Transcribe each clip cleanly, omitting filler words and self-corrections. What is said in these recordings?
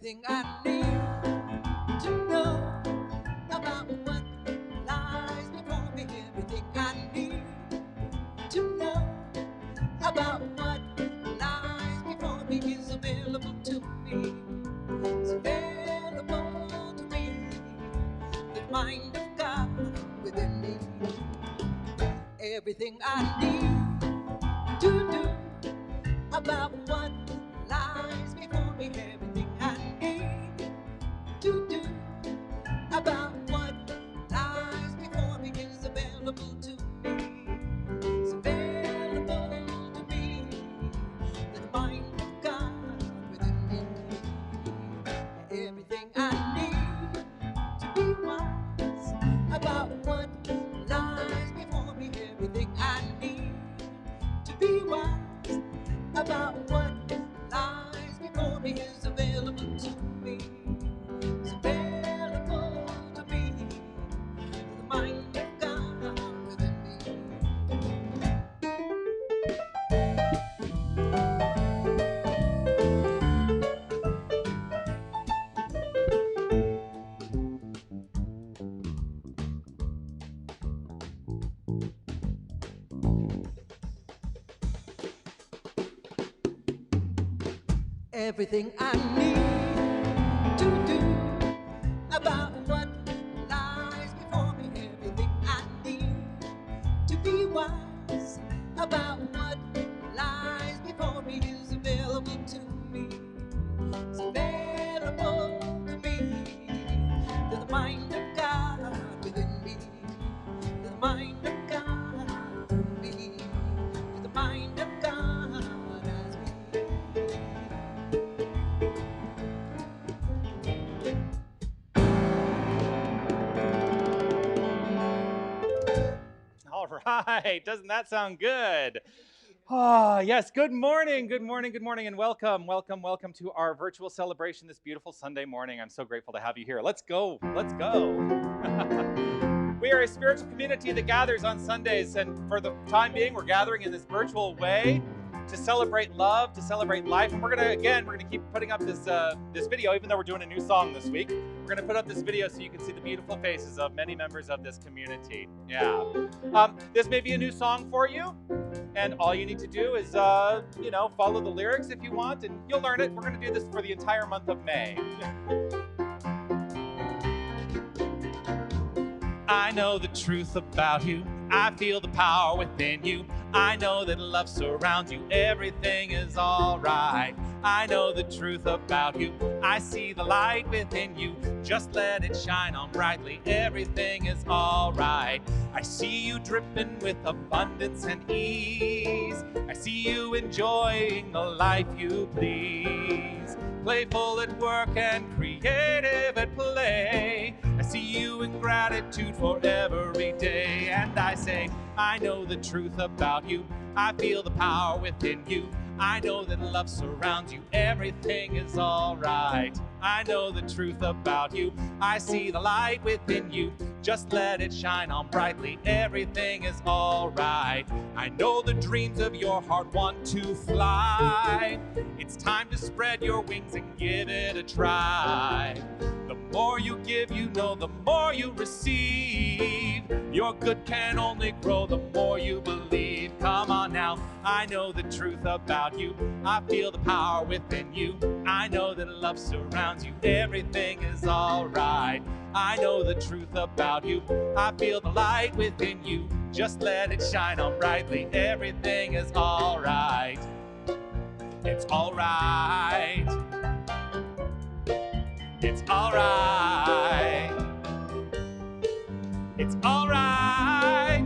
everything I need to know about what lies before me. Everything I need to know about what lies before me is available to me. It's available to me. The mind of God within me. Everything I need to do about what lies before me. Everything I need to do about what lies before me is available to me. It's available to me. The mind of God within me. Everything I need to be wise about what lies before me. Everything I need to be wise about what lies before me is available to me. It's available to me. The mind of God within me. Everything I need to do about what lies before me. Everything I need to be wise about what lies before me is available to me. It's available to me. To the mind of God within me. To the mind of God within me. To the mind of God as we. All right, doesn't that sound good? Ah, yes, good morning, and welcome to our virtual celebration this beautiful Sunday morning. I'm so grateful to have you here. Let's go. We are a spiritual community that gathers on Sundays, and for the time being, we're gathering in this virtual way to celebrate love, to celebrate life. And we're gonna keep putting up this video, even though we're doing a new song this week. We're gonna put up this video so you can see the beautiful faces of many members of this community. Yeah. This may be a new song for you, and all you need to do is, follow the lyrics if you want, and you'll learn it. We're gonna do this for the entire month of May. I know the truth about you. I feel the power within you. I know that love surrounds you. Everything is all right. I know the truth about you. I see the light within you. Just let it shine on brightly. Everything is all right. I see you dripping with abundance and ease. I see you enjoying the life you please. Playful at work and creative at play. I see you in gratitude for every day. And I say, I know the truth about you. I feel the power within you. I know that love surrounds you. Everything is all right. I know the truth about you. I see the light within you. Just let it shine on brightly. Everything is all right. I know the dreams of your heart want to fly. It's time to spread your wings and give it a try. The more you give, you know, the more you receive. Your good can only grow the more you believe. Come on now, I know the truth about you. I feel the power within you. I know that love surrounds you. Everything is all right. I know the truth about you. I feel the light within you. Just let it shine on brightly. Everything is all right. It's all right. It's all right. It's all right.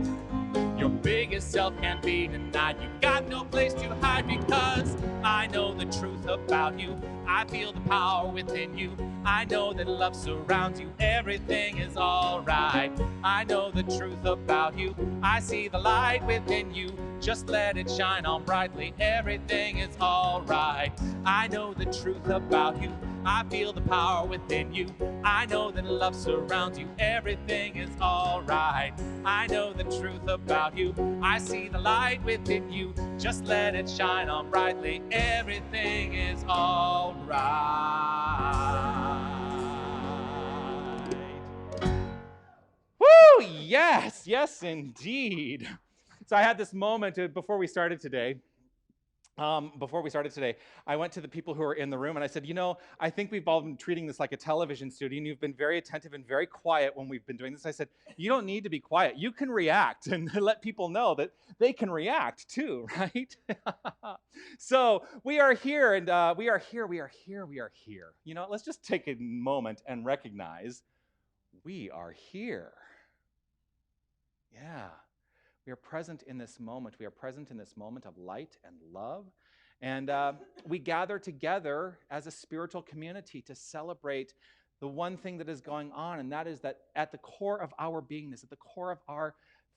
Your biggest self can't be denied. You got no place to hide because I know the truth about you. I feel the power within you. I know that love surrounds you. Everything is all right. I know the truth about you. I see the light within you. Just let it shine on brightly. Everything is all right. I know the truth about you. I feel the power within you. I know that love surrounds you. Everything is all right. I know the truth about you. I see the light within you. Just let it shine on brightly. Everything is all right. Woo! Yes, yes, indeed. So I had this moment before we started today. I went to the people who were in the room and I said, I think we've all been treating this like a television studio and you've been very attentive and very quiet when we've been doing this. I said, you don't need to be quiet. You can react and let people know that they can react too, right? So we are here and we are here. Let's just take a moment and recognize we are here. Yeah. We are present in this moment. We are present in this moment of light and love. And we gather together as a spiritual community to celebrate the one thing that is going on, and that is that at the core of our beingness, at the core of our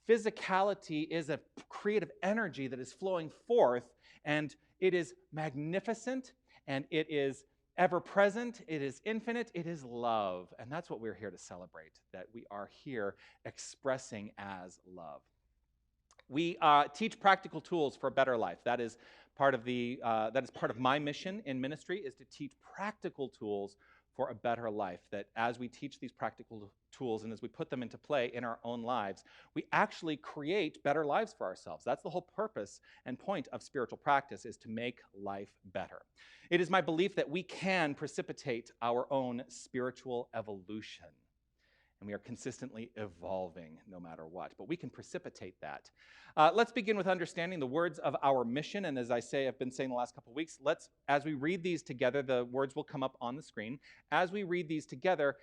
physicality is a creative energy that is flowing forth, and it is magnificent, and it is ever present, it is infinite, it is love. And that's what we're here to celebrate, that we are here expressing as love. We teach practical tools for a better life. That is part of my mission in ministry, is to teach practical tools for a better life. That as we teach these practical tools and as we put them into play in our own lives, we actually create better lives for ourselves. That's the whole purpose and point of spiritual practice, is to make life better. It is my belief that we can precipitate our own spiritual evolution. And we are consistently evolving no matter what. But we can precipitate that. Let's begin with understanding the words of our mission. And as I say, I've been saying the last couple of weeks, as we read these together, the words will come up on the screen. As we read these together,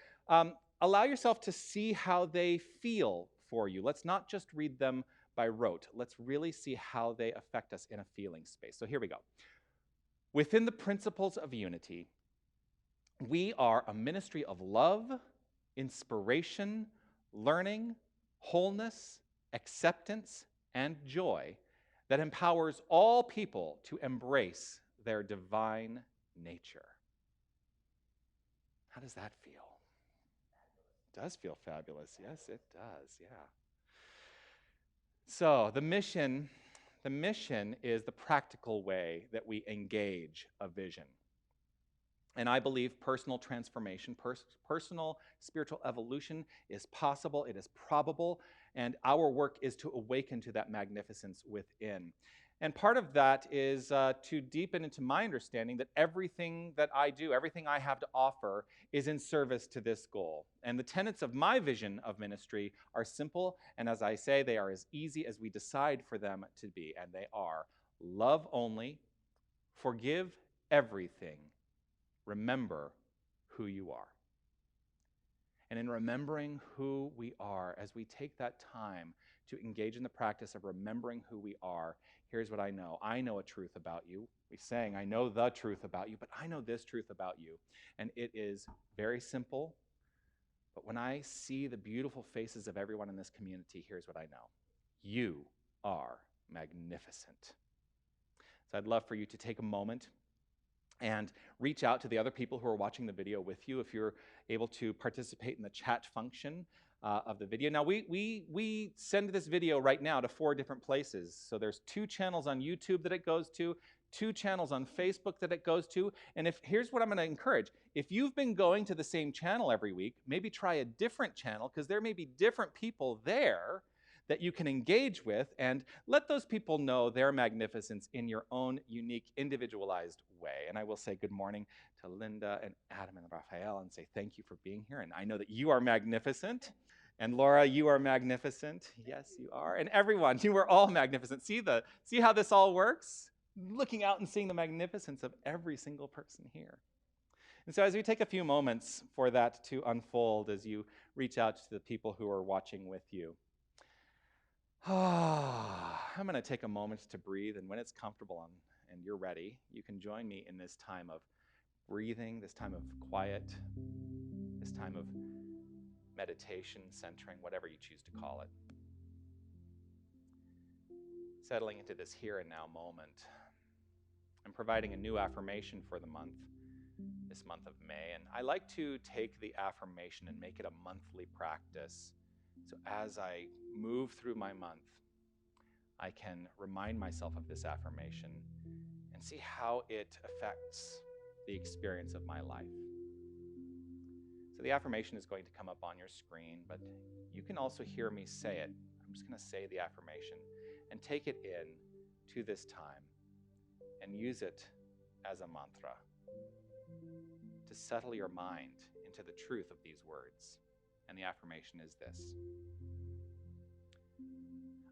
allow yourself to see how they feel for you. Let's not just read them by rote. Let's really see how they affect us in a feeling space. So here we go. Within the principles of unity, we are a ministry of love, inspiration, learning, wholeness, acceptance, and joy that empowers all people to embrace their divine nature. How does that feel? It does feel fabulous. Yes, it does. Yeah. So the mission is the practical way that we engage a vision. And I believe personal transformation, personal spiritual evolution is possible, it is probable, and our work is to awaken to that magnificence within. And part of that is to deepen into my understanding that everything that I do, everything I have to offer, is in service to this goal. And the tenets of my vision of ministry are simple, and as I say, they are as easy as we decide for them to be. And they are: love only, forgive everything, remember who you are. And in remembering who we are, as we take that time to engage in the practice of remembering who we are, here's what I know. I know a truth about you. We sang, I know the truth about you, but I know this truth about you. And it is very simple. But when I see the beautiful faces of everyone in this community, here's what I know. You are magnificent. So I'd love for you to take a moment and reach out to the other people who are watching the video with you if you're able to participate in the chat function of the video. Now, we send this video right now to 4 different places. So there's 2 channels on YouTube that it goes to, 2 channels on Facebook that it goes to. And here's what I'm going to encourage. If you've been going to the same channel every week, maybe try a different channel, because there may be different people there that you can engage with, and let those people know their magnificence in your own unique, individualized way. And I will say good morning to Linda and Adam and Raphael and say thank you for being here. And I know that you are magnificent. And Laura, you are magnificent. Yes, you are. And everyone, you are all magnificent. See how this all works? Looking out and seeing the magnificence of every single person here. And so as we take a few moments for that to unfold, as you reach out to the people who are watching with you, I'm going to take a moment to breathe, and when it's comfortable and you're ready, you can join me in this time of breathing, this time of quiet, this time of meditation, centering, whatever you choose to call it. Settling into this here and now moment and providing a new affirmation for the month, this month of May. And I like to take the affirmation and make it a monthly practice. So as I move through my month, I can remind myself of this affirmation and see how it affects the experience of my life. So the affirmation is going to come up on your screen, but you can also hear me say it. I'm just going to say the affirmation and take it in to this time and use it as a mantra to settle your mind into the truth of these words. And the affirmation is this: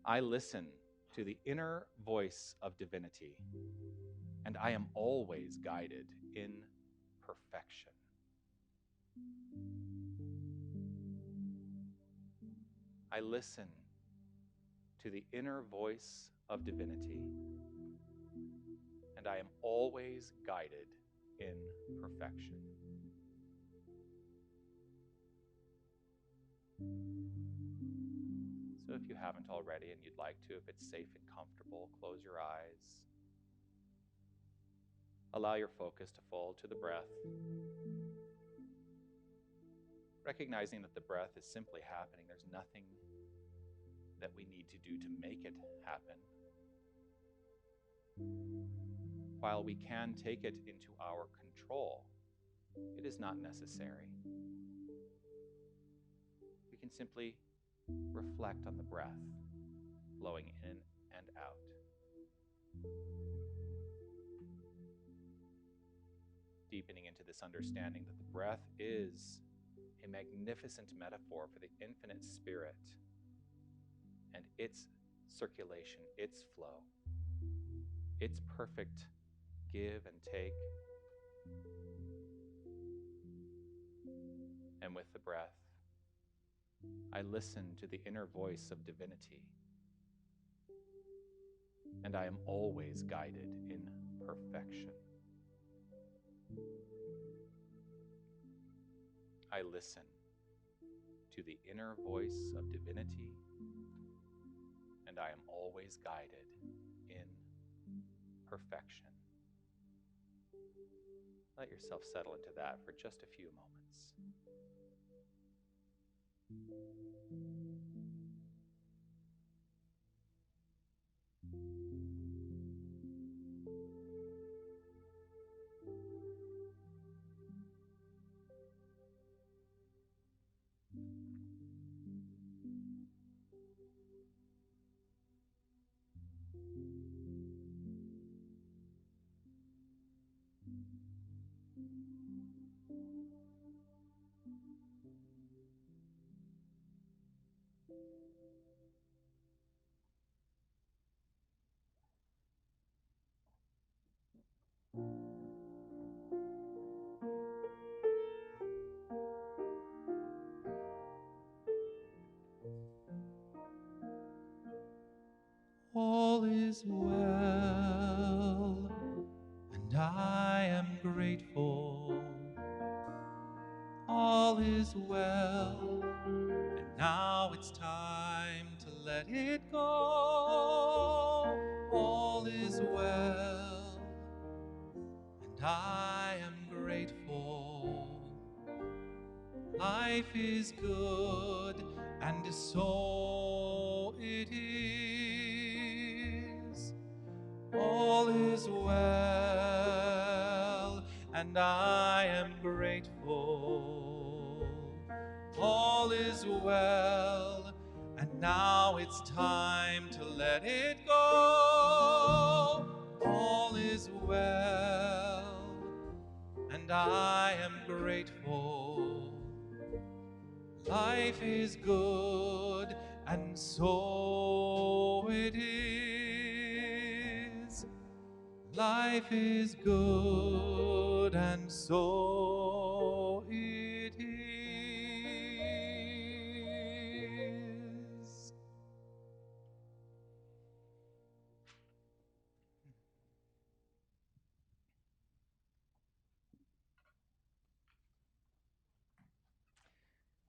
I listen to the inner voice of divinity, and I am always guided in perfection. I listen to the inner voice of divinity, and I am always guided in perfection. So if you haven't already and you'd like to, if it's safe and comfortable, close your eyes. Allow your focus to fall to the breath, recognizing that the breath is simply happening. There's nothing that we need to do to make it happen. While we can take it into our control, it is not necessary. We can simply reflect on the breath flowing in and out. Deepening into this understanding that the breath is a magnificent metaphor for the infinite spirit and its circulation, its flow, its perfect give and take. And with the breath, I listen to the inner voice of divinity, and I am always guided in perfection. I listen to the inner voice of divinity, and I am always guided in perfection. Let yourself settle into that for just a few moments. All is well, and I am grateful. All is well, and now it's time to let it go. All is well, and I am grateful. Life is good, and so it is. All is well, and I am grateful. All is well, and now it's time to let it go. All is well, and I am grateful. Life is good, and so it is. Life is good, and so it is.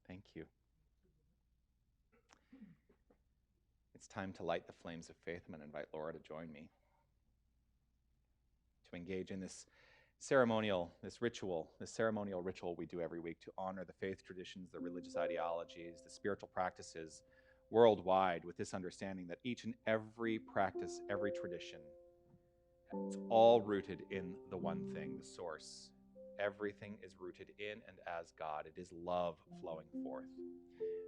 Thank you. It's time to light the flames of faith. I'm going to invite Laura to join me to engage in this this ceremonial ritual we do every week to honor the faith traditions, the religious ideologies, the spiritual practices worldwide, with this understanding that each and every practice, every tradition, it's all rooted in the one thing, the source. Everything is rooted in and as God. It is love flowing forth.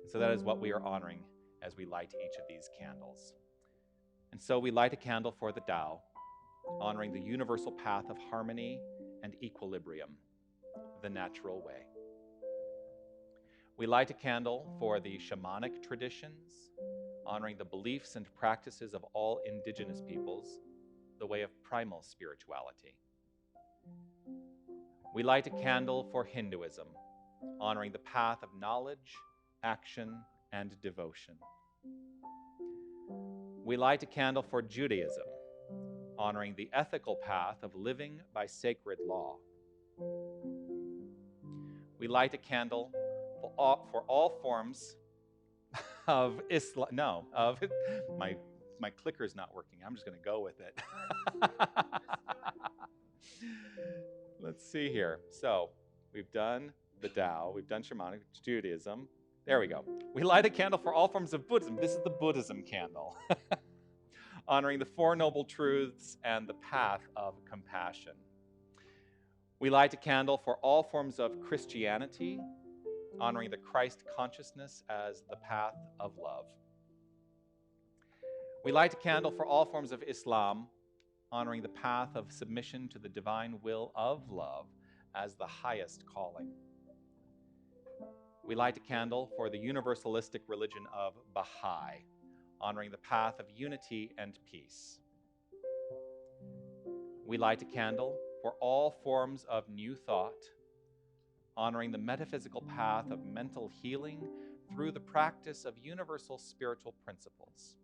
And so that is what we are honoring as we light each of these candles. And so we light a candle for the Tao, honoring the universal path of harmony and equilibrium, the natural way. We light a candle for the shamanic traditions, honoring the beliefs and practices of all indigenous peoples, the way of primal spirituality. We light a candle for Hinduism, honoring the path of knowledge, action, and devotion. We light a candle for Judaism, honoring the ethical path of living by sacred law. We light a candle for all forms of Islam. No, of my clicker's not working. I'm just going to go with it. Let's see here. So we've done the Tao, we've done shamanic Judaism. There we go. We light a candle for all forms of Buddhism. This is the Buddhism candle, honoring the Four Noble Truths and the path of compassion. We light a candle for all forms of Christianity, honoring the Christ consciousness as the path of love. We light a candle for all forms of Islam, honoring the path of submission to the divine will of love as the highest calling. We light a candle for the universalistic religion of Baha'i, honoring the path of unity and peace. We light a candle for all forms of new thought, honoring the metaphysical path of mental healing through the practice of universal spiritual principles.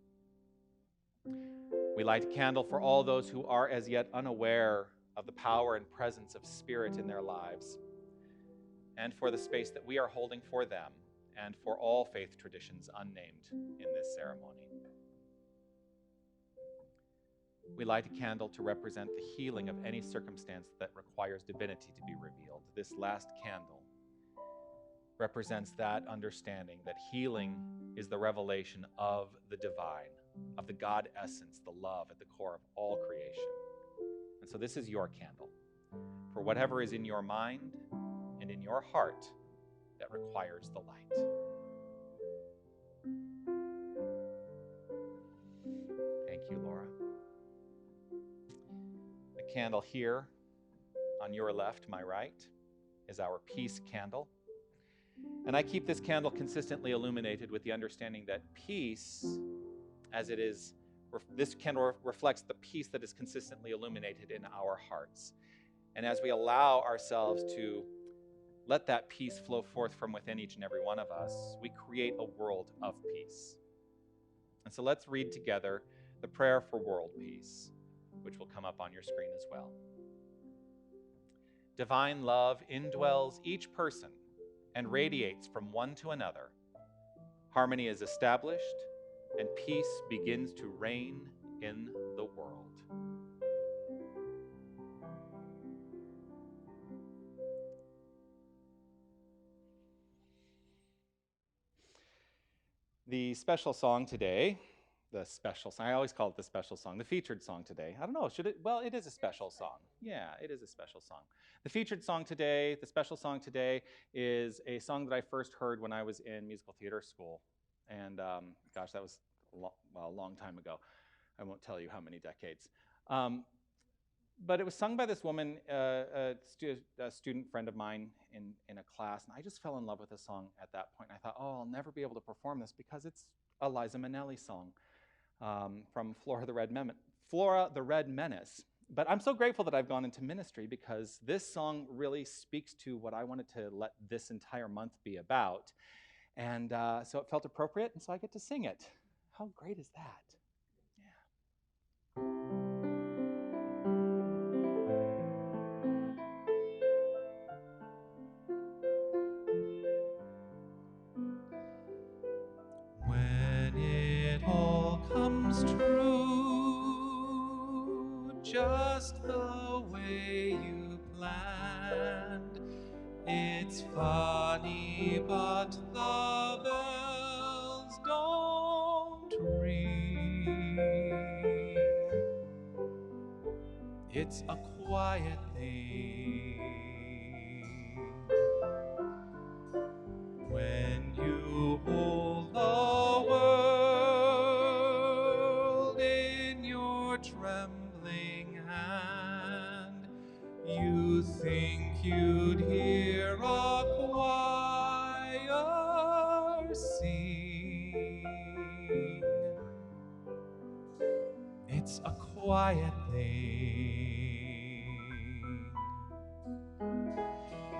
We light a candle for all those who are as yet unaware of the power and presence of spirit in their lives, and for the space that we are holding for them and for all faith traditions unnamed in this ceremony. We light a candle to represent the healing of any circumstance that requires divinity to be revealed. This last candle represents that understanding that healing is the revelation of the divine, of the God essence, the love at the core of all creation. And so this is your candle for whatever is in your mind and in your heart that requires the light. Thank you, Laura. The candle here on your left, my right, is our peace candle. And I keep this candle consistently illuminated with the understanding that peace, as it is, this candle reflects the peace that is consistently illuminated in our hearts. And as we allow ourselves to let that peace flow forth from within each and every one of us, we create a world of peace. And so let's read together the prayer for world peace, which will come up on your screen as well. Divine love indwells each person and radiates from one to another. Harmony is established, and peace begins to reign in the world. The special song today, I always call it the special song, the featured song today. I don't know, should it? Well, it is a special song. Yeah, it is a special song. The featured song today, the special song today, is a song that I first heard when I was in musical theater school. And gosh, that was a long time ago. I won't tell you how many decades. But it was sung by this woman, a student friend of mine in a class, and I just fell in love with the song at that point. I thought, oh, I'll never be able to perform this because it's a Liza Minnelli song from Flora the Red Menace. But I'm so grateful that I've gone into ministry because this song really speaks to what I wanted to let this entire month be about. And so it felt appropriate, and so I get to sing it. How great is that? When it all comes true, just the way you land. It's funny, but the bells don't ring. It's a quiet thing when you hold the world in your trembling hand. You think you'd hear a choir sing. It's a quiet thing.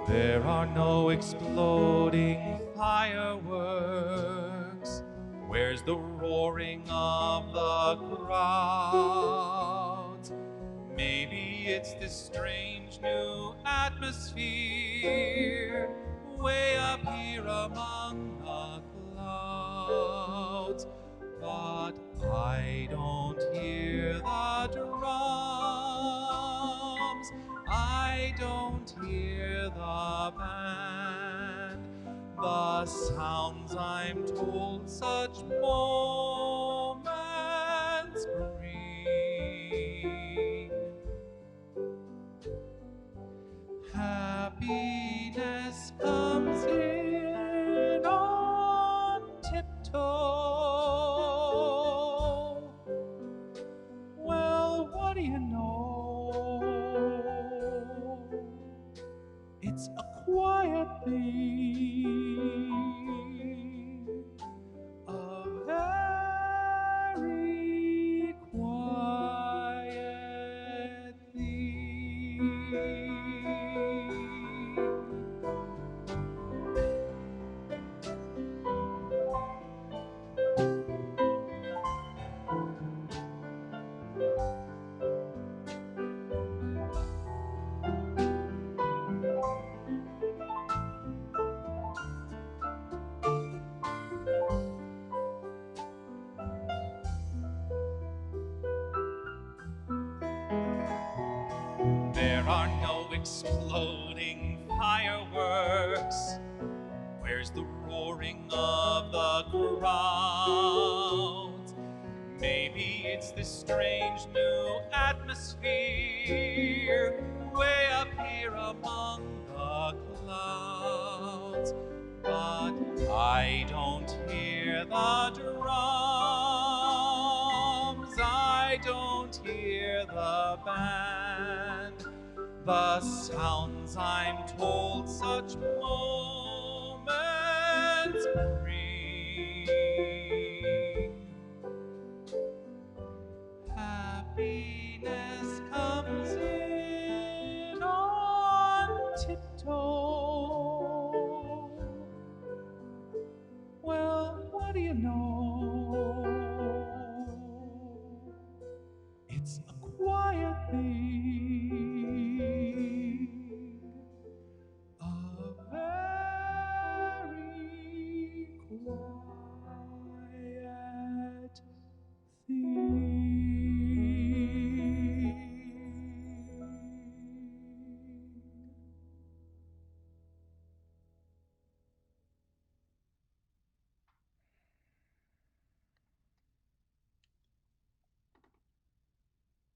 There are no exploding fireworks. Where's the roaring of the crowds? Maybe it's this strange new atmosphere way up here among the clouds. But I don't hear the drums. I don't hear the band. The sounds I'm told such moments bring. Happiness comes in on tiptoe. Well, what do you know? It's a quiet thing, a very quiet thing. There are no exploding fireworks. Where's the roaring of the crowds? Maybe it's this strange new atmosphere way up here among the clouds. But I don't hear the drums. I don't hear the band. The sounds I'm told such moments bring. Happiness comes in on tiptoe. Well, what do you know? It's a quiet thing, a very quiet thing.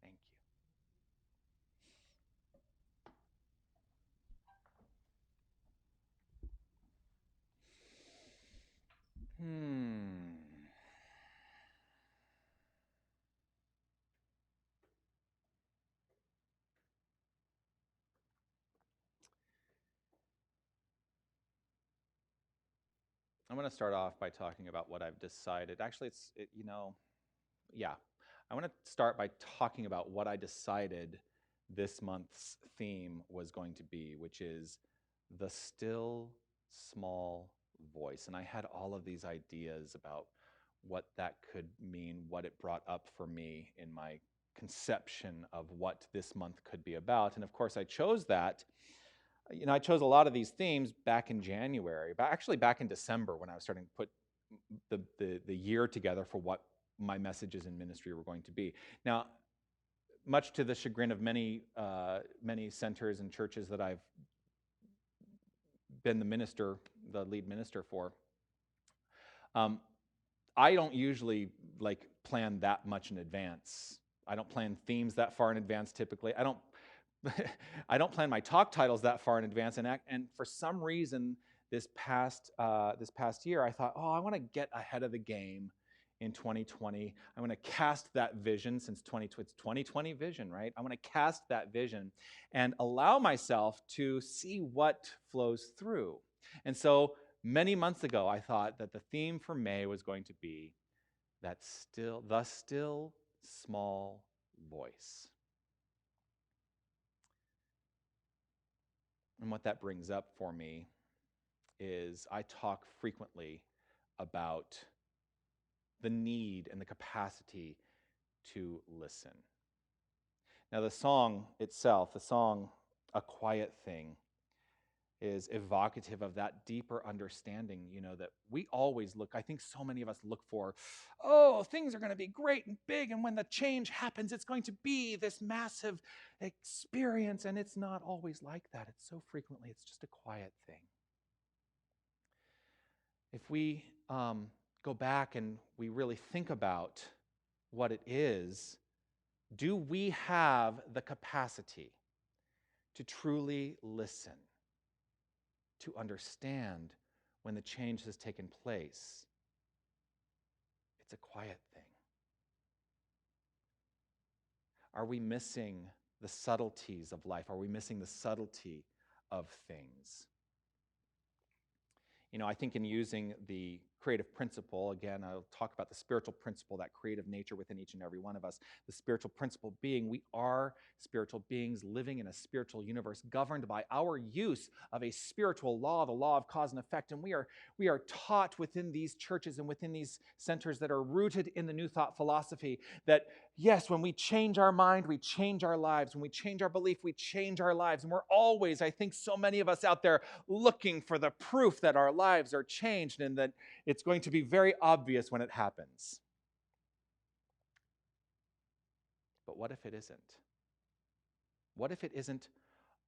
Thank you. I'm going to start off by talking about what I've decided. Actually, I want to start by talking about what I decided this month's theme was going to be, which is the still small voice. And I had all of these ideas about what that could mean, what it brought up for me in my conception of what this month could be about. And of course, I chose that. I chose a lot of these themes back in January, but actually back in December when I was starting to put the year together for what my messages in ministry were going to be. Now, much to the chagrin of many centers and churches that I've been the lead minister for, I don't usually plan that much in advance. I don't plan themes that far in advance typically. I don't I don't plan my talk titles that far in advance. And for some reason, this past year, I thought, oh, I want to get ahead of the game in 2020. I want to cast that vision since it's 2020 vision, right? I want to cast that vision and allow myself to see what flows through. And so many months ago, I thought that the theme for May was going to be the still small voice. And what that brings up for me is I talk frequently about the need and the capacity to listen. Now, the song itself, A Quiet Thing, is evocative of that deeper understanding, that we always look, I think so many of us look for, oh, things are going to be great and big, and when the change happens, it's going to be this massive experience, and it's not always like that. It's so frequently, it's just a quiet thing. If we go back and we really think about what it is, do we have the capacity to truly listen, to understand when the change has taken place? It's a quiet thing. Are we missing the subtleties of life? Are we missing the subtlety of things? I think in using the creative principle, again, I'll talk about the spiritual principle, that creative nature within each and every one of us. The spiritual principle being we are spiritual beings living in a spiritual universe governed by our use of a spiritual law, the law of cause and effect. And we are taught within these churches and within these centers that are rooted in the New Thought philosophy that, yes, when we change our mind, we change our lives. When we change our belief, we change our lives. And we're always, I think so many of us out there, looking for the proof that our lives are changed and that it's going to be very obvious when it happens. But what if it isn't? What if it isn't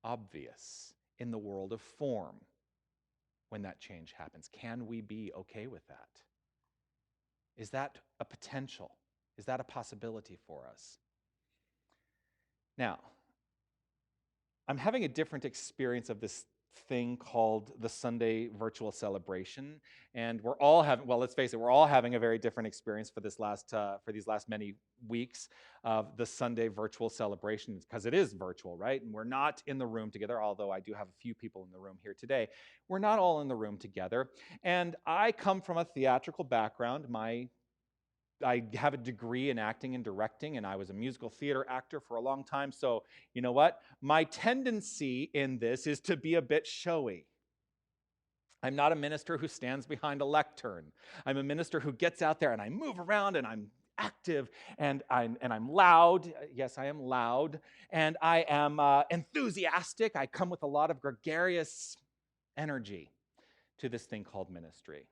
obvious in the world of form when that change happens? Can we be okay with that? Is that a potential? Is that a possibility for us? Now, I'm having a different experience of this thing called the Sunday virtual celebration, and we're all having, well, let's face it, we're all having a very different experience for these last many weeks of the Sunday virtual celebration, because it is virtual, right? And we're not in the room together, although I do have a few people in the room here today. We're not all in the room together, and I come from a theatrical background. I have a degree in acting and directing, and I was a musical theater actor for a long time. So, you know what? My tendency in this is to be a bit showy. I'm not a minister who stands behind a lectern. I'm a minister who gets out there and I move around and I'm active and I'm loud. Yes, I am loud. And I am enthusiastic. I come with a lot of gregarious energy to this thing called ministry.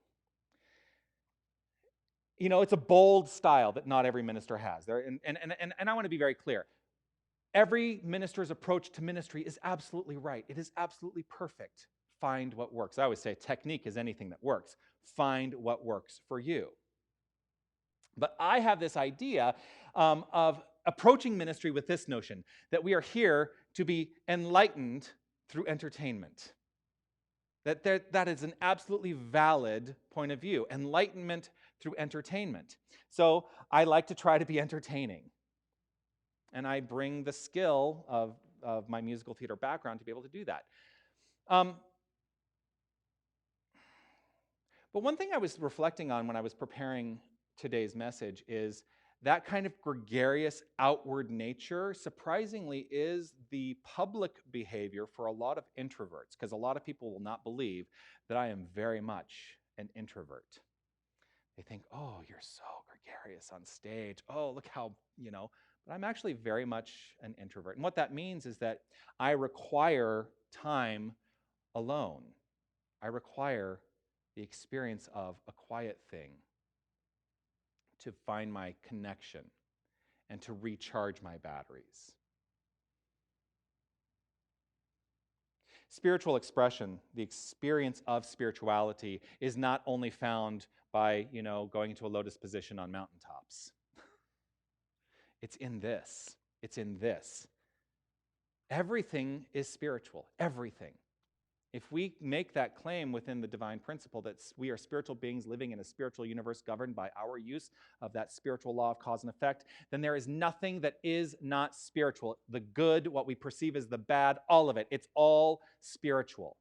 It's a bold style that not every minister has. And I want to be very clear. Every minister's approach to ministry is absolutely right. It is absolutely perfect. Find what works. I always say technique is anything that works. Find what works for you. But I have this idea of approaching ministry with this notion that we are here to be enlightened through entertainment. That is an absolutely valid point of view. Enlightenment through entertainment. So I like to try to be entertaining. And I bring the skill of my musical theater background to be able to do that. But one thing I was reflecting on when I was preparing today's message is that kind of gregarious outward nature, surprisingly, is the public behavior for a lot of introverts, because a lot of people will not believe that I am very much an introvert. They think, oh, you're so gregarious on stage. Oh, look how, but I'm actually very much an introvert. And what that means is that I require time alone. I require the experience of a quiet thing to find my connection and to recharge my batteries. Spiritual expression, the experience of spirituality, is not only found by, going into a lotus position on mountaintops. It's in this. It's in this. Everything is spiritual. Everything. If we make that claim within the divine principle that we are spiritual beings living in a spiritual universe governed by our use of that spiritual law of cause and effect, then there is nothing that is not spiritual. The good, what we perceive as the bad, all of it. It's all spiritual.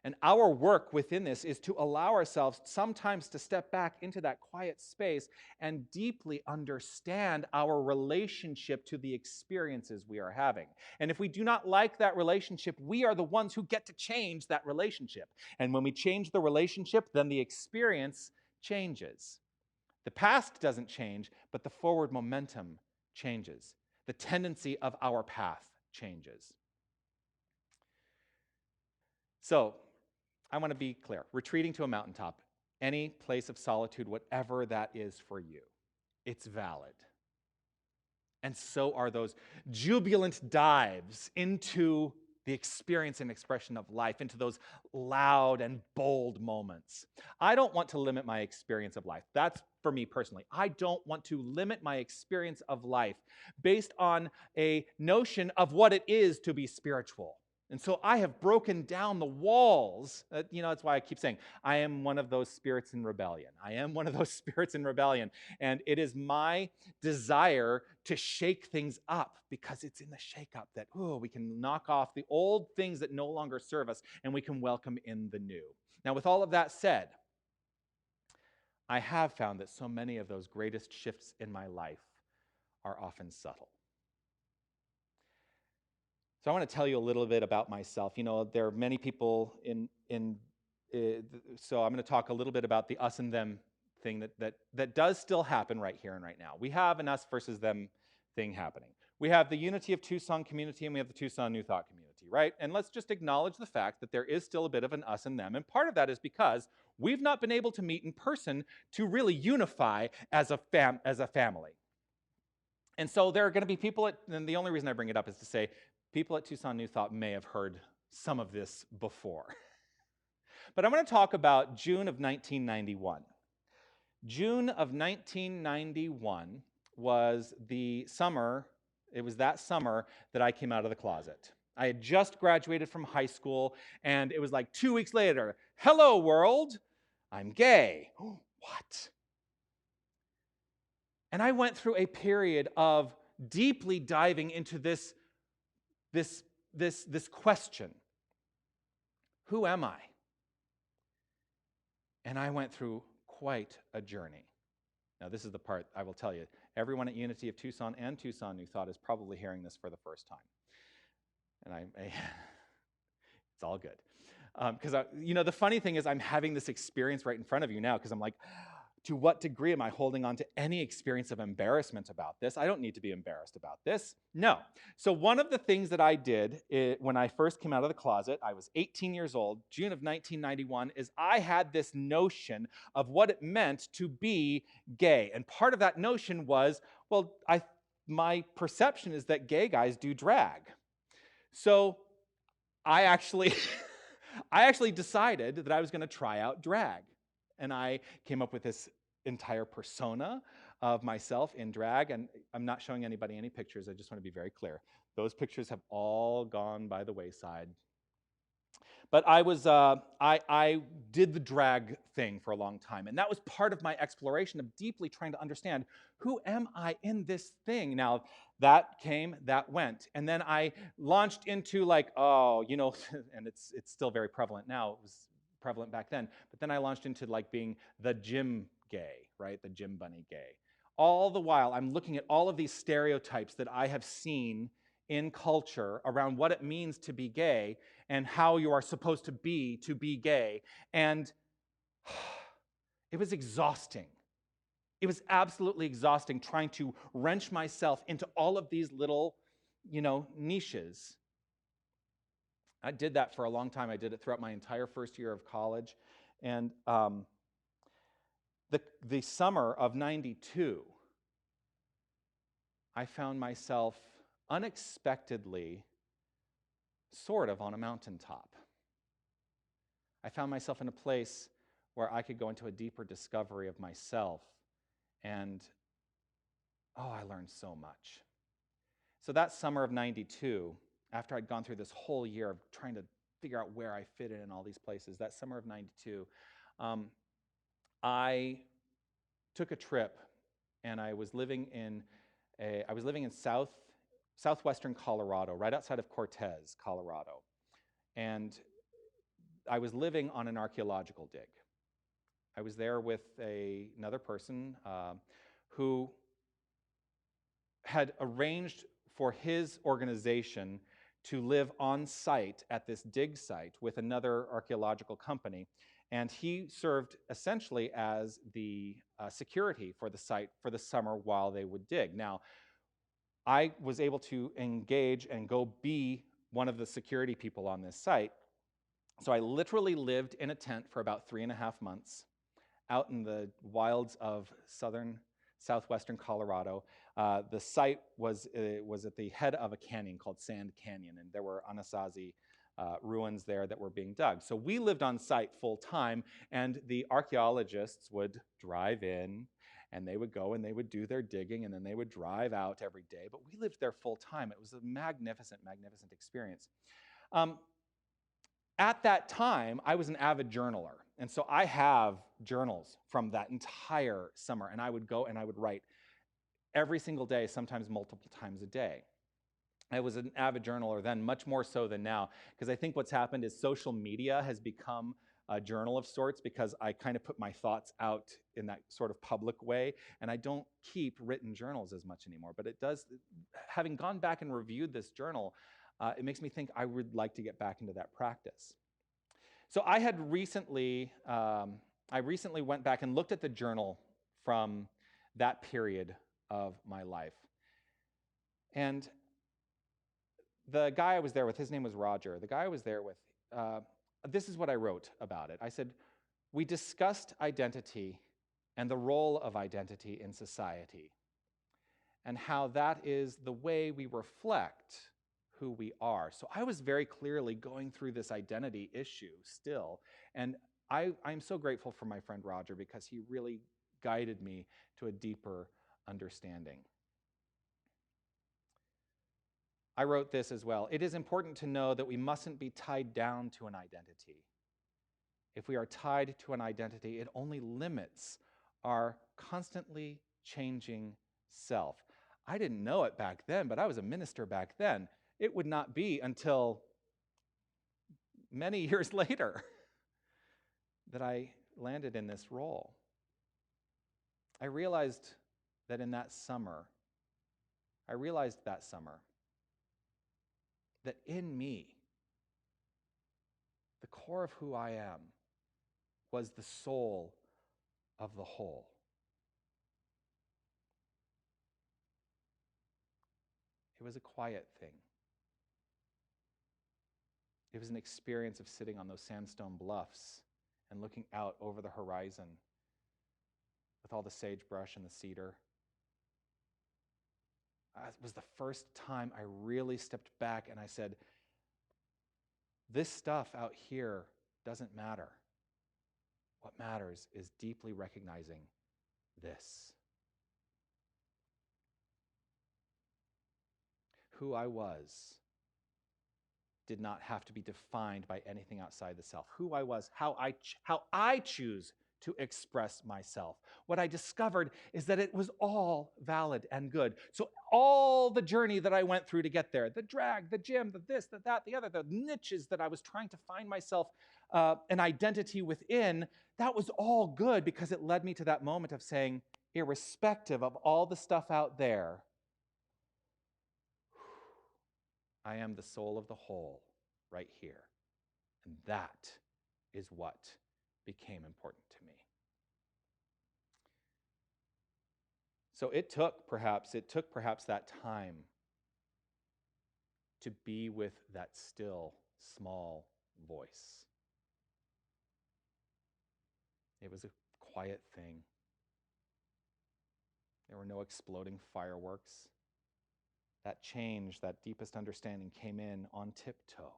And our work within this is to allow ourselves sometimes to step back into that quiet space and deeply understand our relationship to the experiences we are having. And if we do not like that relationship, we are the ones who get to change that relationship. And when we change the relationship, then the experience changes. The past doesn't change, but the forward momentum changes. The tendency of our path changes. So, I want to be clear. Retreating to a mountaintop, any place of solitude, whatever that is for you, it's valid. And so are those jubilant dives into the experience and expression of life, into those loud and bold moments. I don't want to limit my experience of life. That's for me personally. I don't want to limit my experience of life based on a notion of what it is to be spiritual. And so I have broken down the walls. That's why I keep saying, I am one of those spirits in rebellion. I am one of those spirits in rebellion. And it is my desire to shake things up, because it's in the shake-up that, we can knock off the old things that no longer serve us, and we can welcome in the new. Now, with all of that said, I have found that so many of those greatest shifts in my life are often subtle. So I want to tell you a little bit about myself. There are many people so I'm going to talk a little bit about the us and them thing that does still happen right here and right now. We have an us versus them thing happening. We have the Unity of Tucson community, and we have the Tucson New Thought community, right? And let's just acknowledge the fact that there is still a bit of an us and them, and part of that is because we've not been able to meet in person to really unify as a family. And so there are going to be people and the only reason I bring it up is to say, people at Tucson New Thought may have heard some of this before. But I'm going to talk about June of 1991. June of 1991 was the summer, it was that summer that I came out of the closet. I had just graduated from high school, and it was like 2 weeks later, hello world, I'm gay. What? And I went through a period of deeply diving into this question. Who am I? And I went through quite a journey. Now, this is the part I will tell you. Everyone at Unity of Tucson and Tucson New Thought is probably hearing this for the first time. And it's all good. Because, the funny thing is I'm having this experience right in front of you now, because I'm like, to what degree am I holding on to any experience of embarrassment about this? I don't need to be embarrassed about this. No. So one of the things that I did when I first came out of the closet, I was 18 years old, June of 1991, is I had this notion of what it meant to be gay. And part of that notion was, my perception is that gay guys do drag. So I actually decided that I was going to try out drag. And I came up with this entire persona of myself in drag. And I'm not showing anybody any pictures. I just want to be very clear. Those pictures have all gone by the wayside. But I did the drag thing for a long time. And that was part of my exploration of deeply trying to understand, who am I in this thing? Now, that came, that went. And then I launched into and it's still very prevalent now. It was prevalent back then. But then I launched into being the gym gay, right? The gym bunny gay. All the while, I'm looking at all of these stereotypes that I have seen in culture around what it means to be gay and how you are supposed to be gay. And it was exhausting. It was absolutely exhausting trying to wrench myself into all of these little, niches. I did that for a long time. I did it throughout my entire first year of college. And the summer of 92, I found myself unexpectedly sort of on a mountaintop. I found myself in a place where I could go into a deeper discovery of myself, and I learned so much. So that summer of 92, after I'd gone through this whole year of trying to figure out where I fit in all these places, that summer of 92, I took a trip, and I was living in southwestern Colorado, right outside of Cortez, Colorado. And I was living on an archaeological dig. I was there with another person who had arranged for his organization to live on site at this dig site with another archaeological company. And he served essentially as the security for the site for the summer while they would dig. Now, I was able to engage and go be one of the security people on this site. So I literally lived in a tent for about 3.5 months out in the wilds of southwestern Colorado. The site was at the head of a canyon called Sand Canyon, and there were Anasazi ruins there that were being dug. So we lived on site full time, and the archaeologists would drive in, and they would go and they would do their digging, and then they would drive out every day. But we lived there full time. It was a magnificent, magnificent experience. At that time, I was an avid journaler. And so I have journals from that entire summer. And I would go and I would write every single day, sometimes multiple times a day. I was an avid journaler then, much more so than now, because I think what's happened is social media has become a journal of sorts, because I kind of put my thoughts out in that sort of public way, and I don't keep written journals as much anymore. But it does, having gone back and reviewed this journal, it makes me think I would like to get back into that practice. So I recently went back and looked at the journal from that period of my life. And the guy I was there with, his name was Roger. The guy I was there with, this is what I wrote about it. I said, we discussed identity and the role of identity in society, and how that is the way we reflect who we are. So I was very clearly going through this identity issue still. And I'm so grateful for my friend Roger, because he really guided me to a deeper understanding. I wrote this as well. It is important to know that we mustn't be tied down to an identity. If we are tied to an identity, it only limits our constantly changing self. I didn't know it back then, but I was a minister back then. It would not be until many years later that I landed in this role. I realized that that in me, the core of who I am was the soul of the whole. It was a quiet thing. It was an experience of sitting on those sandstone bluffs and looking out over the horizon with all the sagebrush and the cedar. It was the first time I really stepped back and I said, this stuff out here doesn't matter. What matters is deeply recognizing this. Who I was did not have to be defined by anything outside the self. Who I was, how I choose to express myself. What I discovered is that it was all valid and good. So all the journey that I went through to get there, the drag, the gym, the this, the that, the other, the niches that I was trying to find myself an identity within, that was all good, because it led me to that moment of saying, irrespective of all the stuff out there, I am the soul of the whole right here. And that is what became important to me. So it took perhaps that time to be with that still, small voice. It was a quiet thing. There were no exploding fireworks. that change, that deepest understanding came in on tiptoe.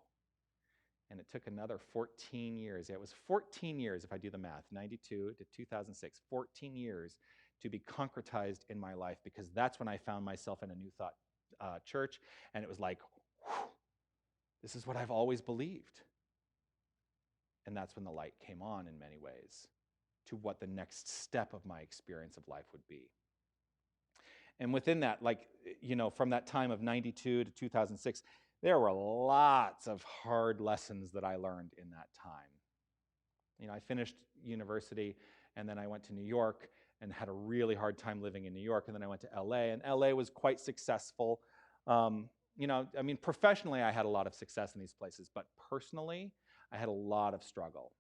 And it took another 14 years. It was 14 years, if I do the math, 92 to 2006, 14 years to be concretized in my life, because that's when I found myself in a New Thought church, and it was like, whew, this is what I've always believed. And that's when the light came on in many ways to what the next step of my experience of life would be. And within that, from that time of 92 to 2006, there were lots of hard lessons that I learned in that time. I finished university, and then I went to New York and had a really hard time living in New York, and then I went to LA, and LA was quite successful. Professionally, I had a lot of success in these places, but personally, I had a lot of struggle.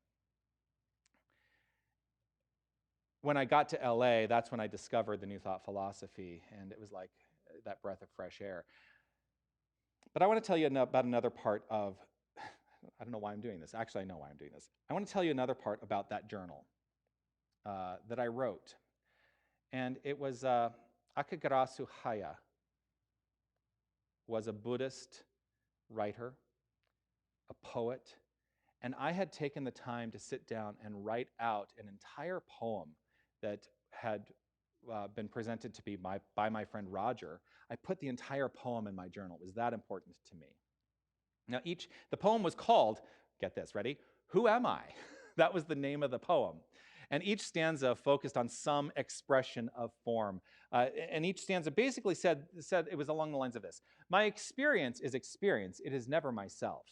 When I got to LA, that's when I discovered the New Thought philosophy, and it was like that breath of fresh air. But I want to tell you about another part of, I don't know why I'm doing this. Actually, I know why I'm doing this. I want to tell you another part about that journal that I wrote. And it was Akagarasu Haya was a Buddhist writer, a poet, and I had taken the time to sit down and write out an entire poem that had been presented to me by my friend Roger. I put the entire poem in my journal. It was that important to me. Now, the poem was called, get this, ready? Who Am I? That was the name of the poem. And each stanza focused on some expression of form. And each stanza basically said it was along the lines of this. My experience is experience. It is never myself.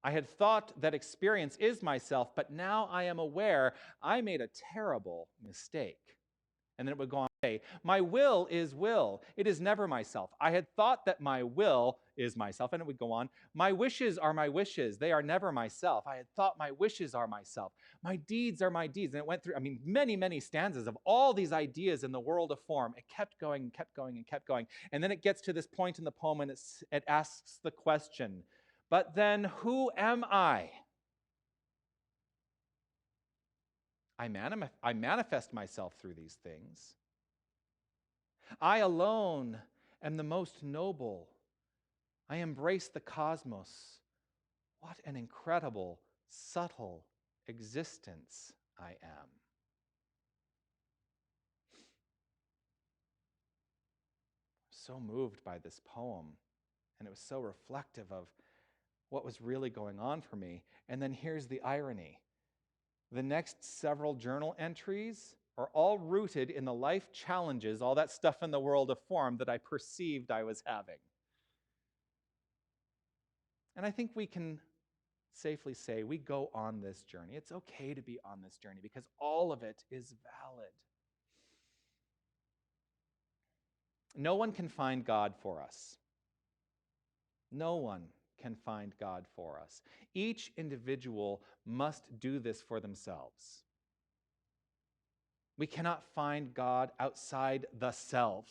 I had thought that experience is myself, but now I am aware I made a terrible mistake. And then it would go on to say, my will is will. It is never myself. I had thought that my will is myself. And it would go on, my wishes are my wishes. They are never myself. I had thought my wishes are myself. My deeds are my deeds. And it went through, many, many stanzas of all these ideas in the world of form. It kept going and kept going and kept going. And then it gets to this point in the poem, and it asks the question, but then who am I? I manifest myself through these things. I alone am the most noble. I embrace the cosmos. What an incredible, subtle existence I am. So moved by this poem, and it was so reflective of what was really going on for me. And then here's the irony. The next several journal entries are all rooted in the life challenges, all that stuff in the world of form that I perceived I was having. And I think we can safely say we go on this journey. It's okay to be on this journey because all of it is valid. No one can find God for us. No one can find God for us. Each individual must do this for themselves. We cannot find God outside the self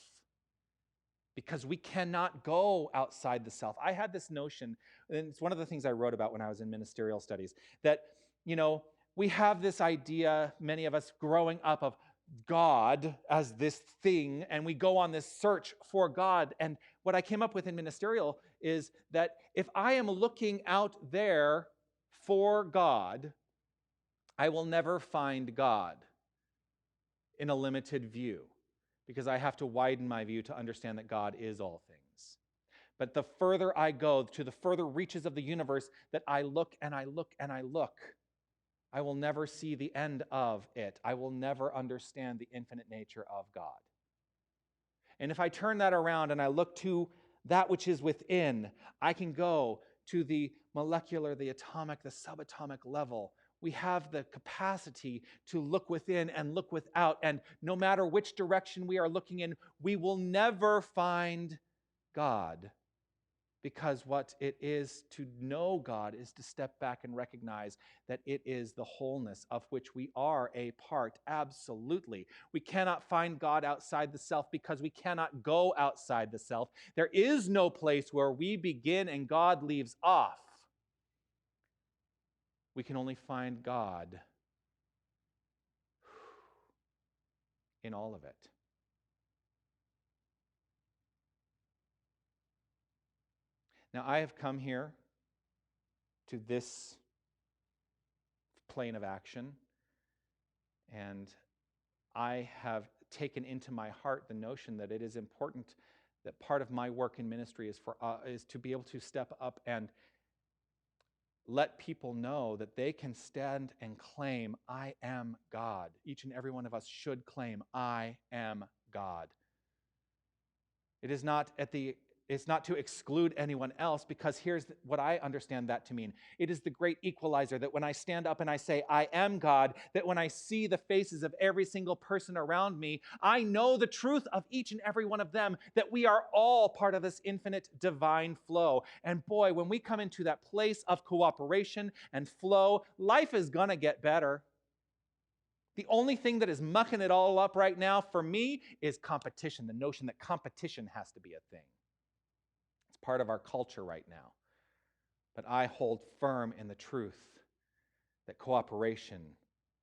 because we cannot go outside the self. I had this notion, and it's one of the things I wrote about when I was in ministerial studies, that, we have this idea, many of us growing up, of God as this thing, and we go on this search for God. And what I came up with in ministerial is that if I am looking out there for God, I will never find God in a limited view, because I have to widen my view to understand that God is all things. But the further I go, to the further reaches of the universe, that I look and I look and I look, I will never see the end of it. I will never understand the infinite nature of God. And if I turn that around and I look to that which is within, I can go to the molecular, the atomic, the subatomic level. We have the capacity to look within and look without. And no matter which direction we are looking in, we will never find God. Because what it is to know God is to step back and recognize that it is the wholeness of which we are a part, absolutely. We cannot find God outside the self because we cannot go outside the self. There is no place where we begin and God leaves off. We can only find God in all of it. Now, I have come here to this plane of action, and I have taken into my heart the notion that it is important that part of my work in ministry is to be able to step up and let people know that they can stand and claim, I am God. Each and every one of us should claim, I am God. It's not to exclude anyone else, because here's what I understand that to mean. It is the great equalizer that when I stand up and I say, I am God, that when I see the faces of every single person around me, I know the truth of each and every one of them, that we are all part of this infinite divine flow. And boy, when we come into that place of cooperation and flow, life is going to get better. The only thing that is mucking it all up right now for me is competition, the notion that competition has to be a thing. It's part of our culture right now. But I hold firm in the truth that cooperation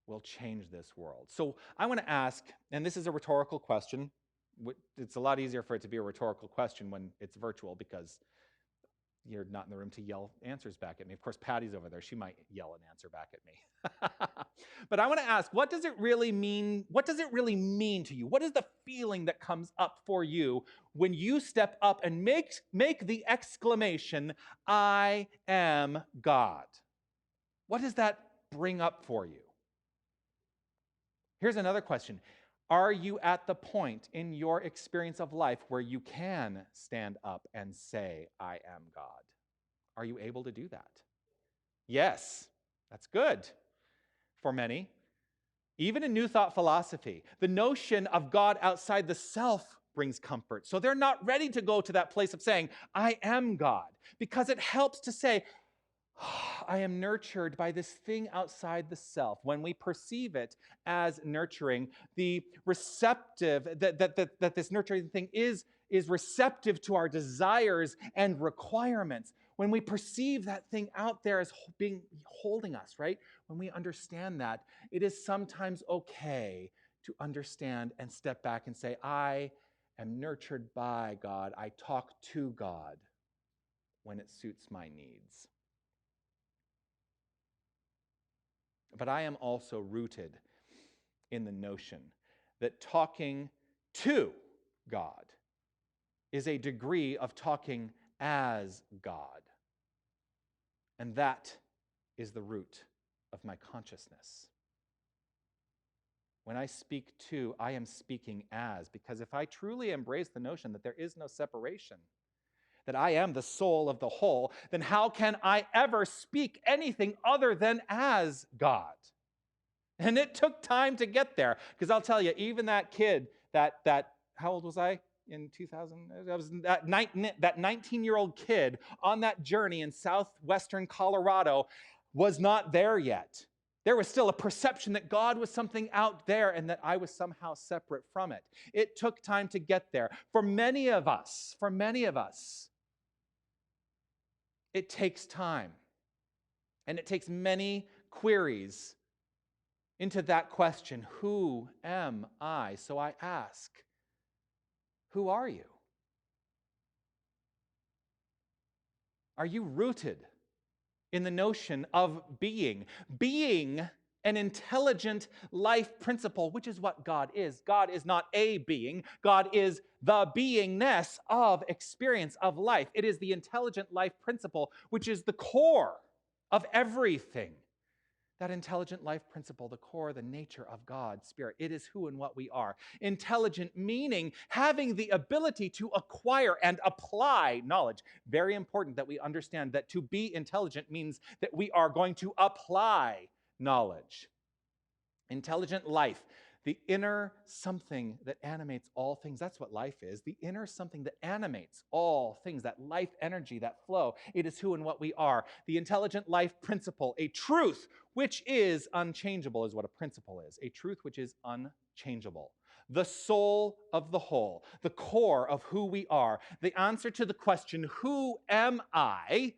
will change this world. So I want to ask, and this is a rhetorical question. It's a lot easier for it to be a rhetorical question when it's virtual, because you're not in the room to yell answers back at me. Of course, Patty's over there. She might yell an answer back at me. But I want to ask, what does it really mean? What does it really mean to you? What is the feeling that comes up for you when you step up and make the exclamation, I am God? What does that bring up for you? Here's another question. Are you at the point in your experience of life where you can stand up and say, I am God? Are you able to do that? Yes, that's good for many. Even in New Thought philosophy, the notion of God outside the self brings comfort. So they're not ready to go to that place of saying, I am God, because it helps to say, I am nurtured by this thing outside the self. When we perceive it as nurturing, the receptive, that this nurturing thing is receptive to our desires and requirements. When we perceive that thing out there as being holding us, right? When we understand that, it is sometimes okay to understand and step back and say, I am nurtured by God. I talk to God when it suits my needs. But I am also rooted in the notion that talking to God is a degree of talking as God. And that is the root of my consciousness. When I speak to, I am speaking as, because if I truly embrace the notion that there is no separation, that I am the soul of the whole, then how can I ever speak anything other than as God? And it took time to get there, because I'll tell you, even that kid, that how old was I in 2000? I was that 19-year-old kid on that journey in southwestern Colorado was not there yet. There was still a perception that God was something out there and that I was somehow separate from it. It took time to get there. For many of us, it takes time. And it takes many queries into that question, who am I? So I ask, who are you? Are you rooted in the notion of being an intelligent life principle, which is what God is? God is not a being. God is the beingness of experience of life. It is the intelligent life principle, which is the core of everything. That intelligent life principle, the core, the nature of God's Spirit. It is who and what we are. Intelligent meaning having the ability to acquire and apply knowledge. Very important that we understand that to be intelligent means that we are going to apply knowledge. Intelligent life, the inner something that animates all things. That's what life is. The inner something that animates all things, that life energy, that flow. It is who and what we are. The intelligent life principle, a truth which is unchangeable is what a principle is. A truth which is unchangeable. The soul of the whole, the core of who we are. The answer to the question, who am I?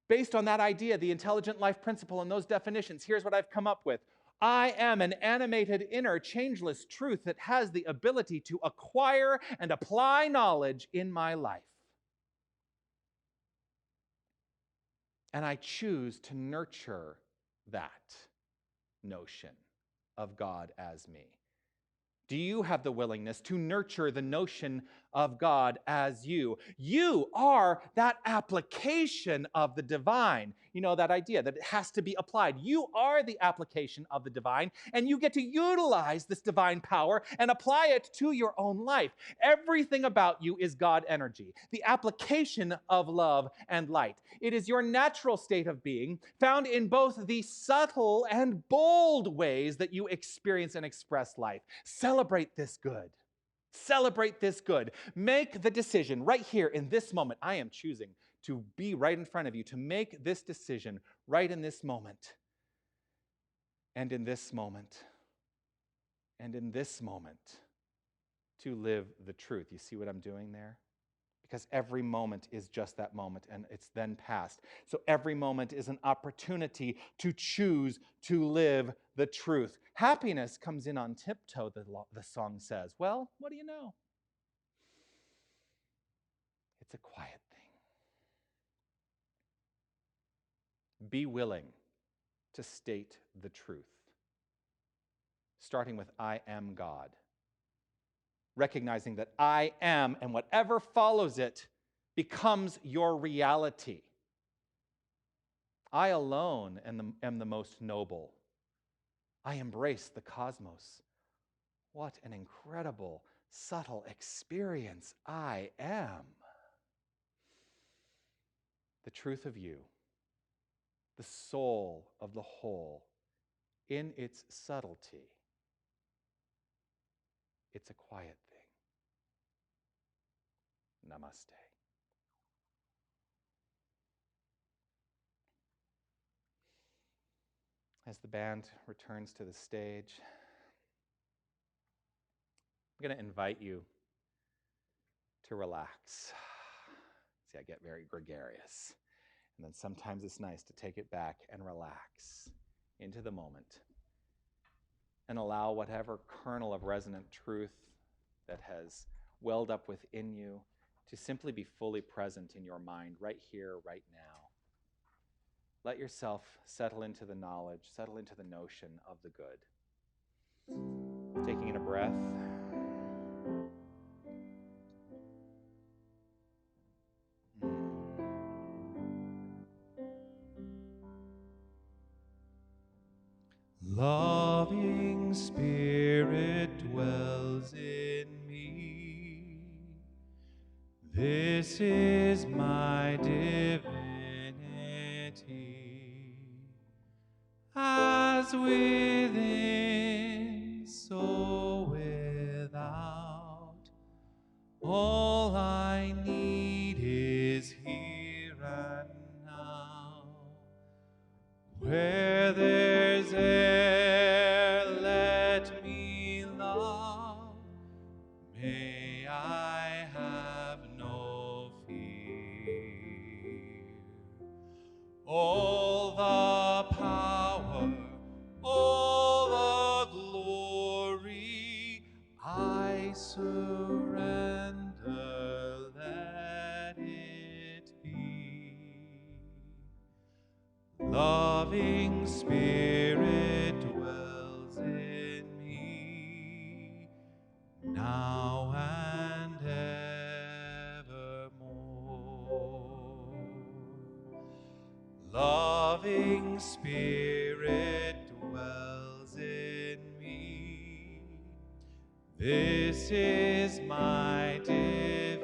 Based on that idea, the intelligent life principle and those definitions, here's what I've come up with. I am an animated, inner, changeless truth that has the ability to acquire and apply knowledge in my life. And I choose to nurture that notion of God as me. Do you have the willingness to nurture the notion of God as you? You are that application of the divine. You know, that idea that it has to be applied. You are the application of the divine, and you get to utilize this divine power and apply it to your own life. Everything about you is God energy, the application of love and light. It is your natural state of being, found in both the subtle and bold ways that you experience and express life. Celebrate this good. Celebrate this good. Make the decision right here in this moment. I am choosing to be right in front of you, to make this decision right in this moment. And in this moment. And in this moment. To live the truth. You see what I'm doing there? Because every moment is just that moment, and it's then past. So every moment is an opportunity to choose to live the truth. Happiness comes in on tiptoe, the song says. Well, what do you know? It's a quiet thing. Be willing to state the truth, starting with I am God. Recognizing that I am, and whatever follows it becomes your reality. I alone am the most noble. I embrace the cosmos. What an incredible, subtle experience I am. The truth of you, the soul of the whole, in its subtlety. It's a quiet thing. Namaste. As the band returns to the stage, I'm going to invite you to relax. See, I get very gregarious. And then sometimes it's nice to take it back and relax into the moment and allow whatever kernel of resonant truth that has welled up within you to simply be fully present in your mind right here, right now. Let yourself settle into the knowledge, settle into the notion of the good. Taking in a breath. Loving Spirit dwells in me. This is my divinity. As within, so without. All I need is here and now. Where there's air, let me love. May I have no fear. All the power, all the glory, I surrender, let it be. Loving Spirit dwells in me, now and evermore. Loving Spirit dwells in me. This is my divinity.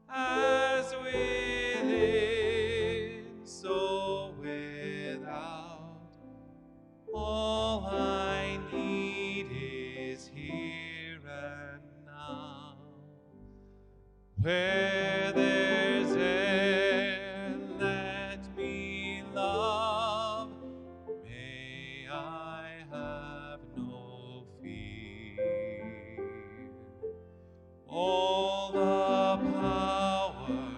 As within, so without. All I need is here and now. Where there's air, let me love. May I have no fear. All the power,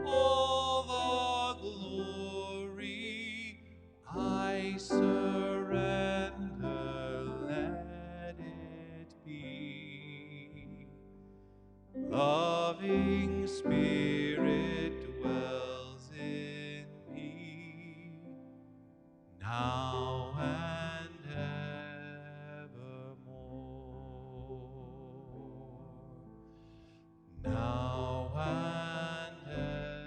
all the glory, I surrender, let it be. Loving Spirit now and evermore, now and evermore.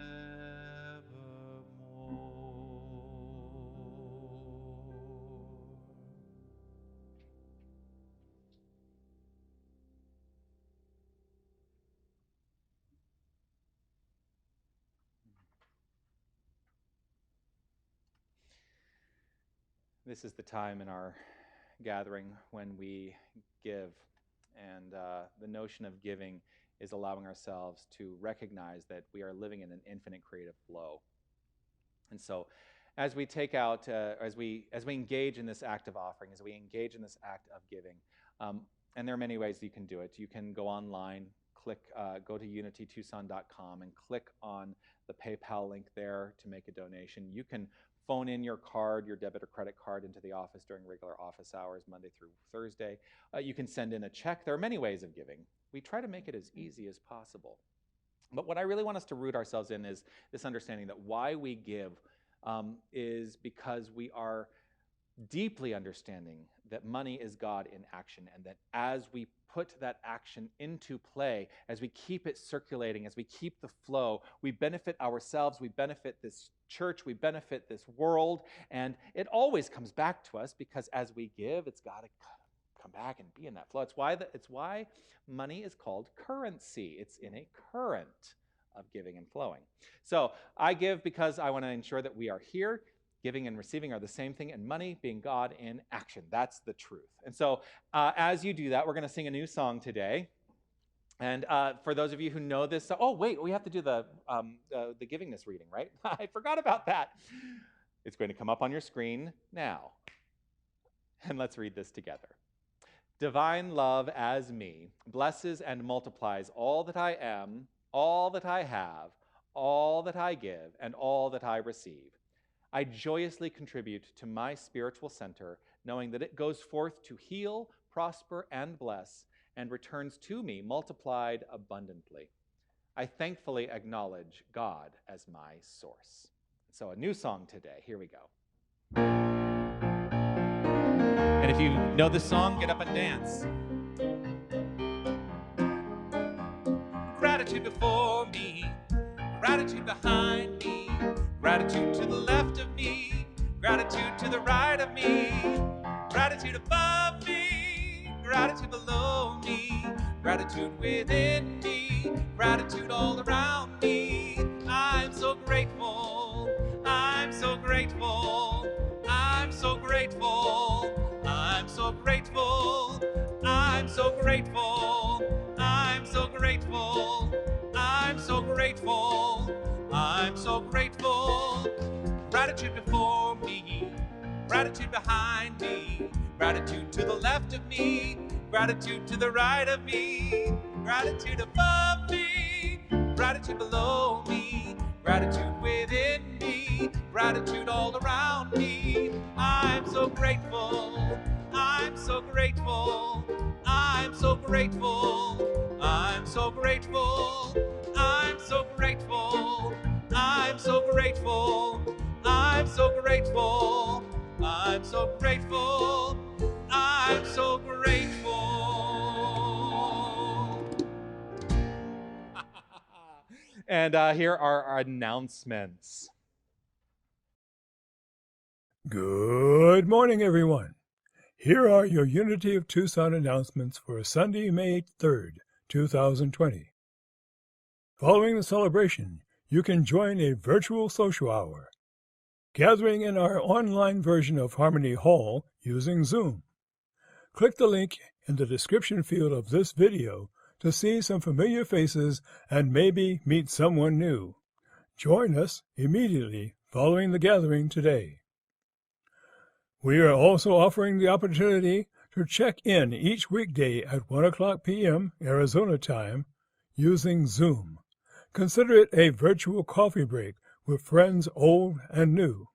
This is the time in our gathering when we give. And the notion of giving is allowing ourselves to recognize that we are living in an infinite creative flow. And so as we take out, as we engage in this act of offering, as we engage in this act of giving, and there are many ways you can do it. You can go online, go to unitytucson.com and click on the PayPal link there to make a donation. You can phone in your card, your debit or credit card, into the office during regular office hours, Monday through Thursday. You can send in a check. There are many ways of giving. We try to make it as easy as possible. But what I really want us to root ourselves in is this understanding that why we give is because we are deeply understanding that money is God in action, and that as we put that action into play, as we keep it circulating, as we keep the flow, we benefit ourselves, we benefit this church, we benefit this world, and it always comes back to us, because as we give, it's got to come back and be in that flow. It's why money is called currency. It's in a current of giving and flowing. So I give because I want to ensure that we are here. Giving and receiving are the same thing, and money being God in action. That's the truth. And so as you do that, we're going to sing a new song today. And for those of you who know this, oh, wait, we have to do the givingness reading, right? I forgot about that. It's going to come up on your screen now. And let's read this together. Divine love as me blesses and multiplies all that I am, all that I have, all that I give, and all that I receive. I joyously contribute to my spiritual center, knowing that it goes forth to heal, prosper, and bless, and returns to me multiplied abundantly. I thankfully acknowledge God as my source. So a new song today. Here we go. And if you know this song, get up and dance. Gratitude before me, gratitude behind me, gratitude to the left of me, gratitude to the right of me, gratitude above me, gratitude below me, gratitude within me, gratitude all around me. I'm so grateful, I'm so grateful, I'm so grateful, I'm so grateful, I'm so grateful, I'm so grateful, I'm so grateful, I'm so grateful. Gratitude before me, gratitude behind me, gratitude to the left of me, gratitude to the right of me, gratitude above me, gratitude below me, gratitude within me, gratitude all around me. I'm so grateful, I'm so grateful, I'm so grateful, I'm so grateful, I'm so grateful, I'm so grateful, I'm so grateful, I'm so grateful, I'm so grateful. And here are our announcements. Good morning, everyone. Here are your Unity of Tucson announcements for Sunday, May 3rd, 2020. Following the celebration, you can join a virtual social hour, gathering in our online version of Harmony Hall using Zoom. Click the link in the description field of this video to see some familiar faces and maybe meet someone new. Join us immediately following the gathering today. We are also offering the opportunity to check in each weekday at 1 o'clock p.m. Arizona time using Zoom. Consider it a virtual coffee break with friends old and new.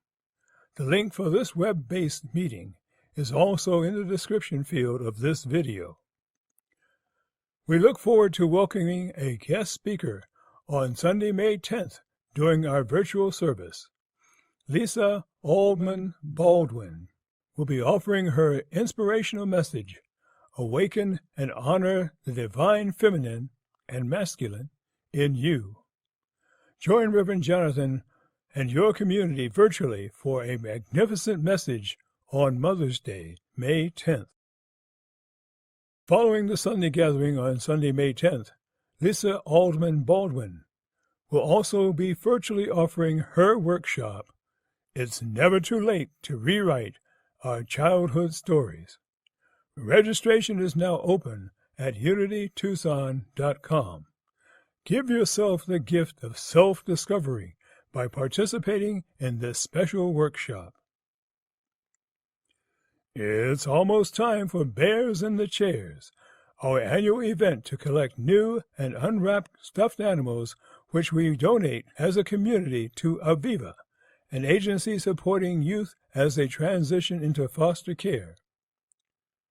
The link for this web-based meeting is also in the description field of this video. We look forward to welcoming a guest speaker on Sunday, May 10th during our virtual service. Lisa Aldman Baldwin will be offering her inspirational message, Awaken and Honor the Divine Feminine and Masculine in You. Join Reverend Jonathan and your community virtually for a magnificent message on Mother's Day, May 10th. Following the Sunday gathering on Sunday, May 10th, Lisa Aldman Baldwin will also be virtually offering her workshop, It's Never Too Late to Rewrite Our Childhood Stories. Registration is now open at unitytucson.com. Give yourself the gift of self-discovery by participating in this special workshop. It's almost time for Bears in the Chairs, our annual event to collect new and unwrapped stuffed animals which we donate as a community to Aviva, an agency supporting youth as they transition into foster care.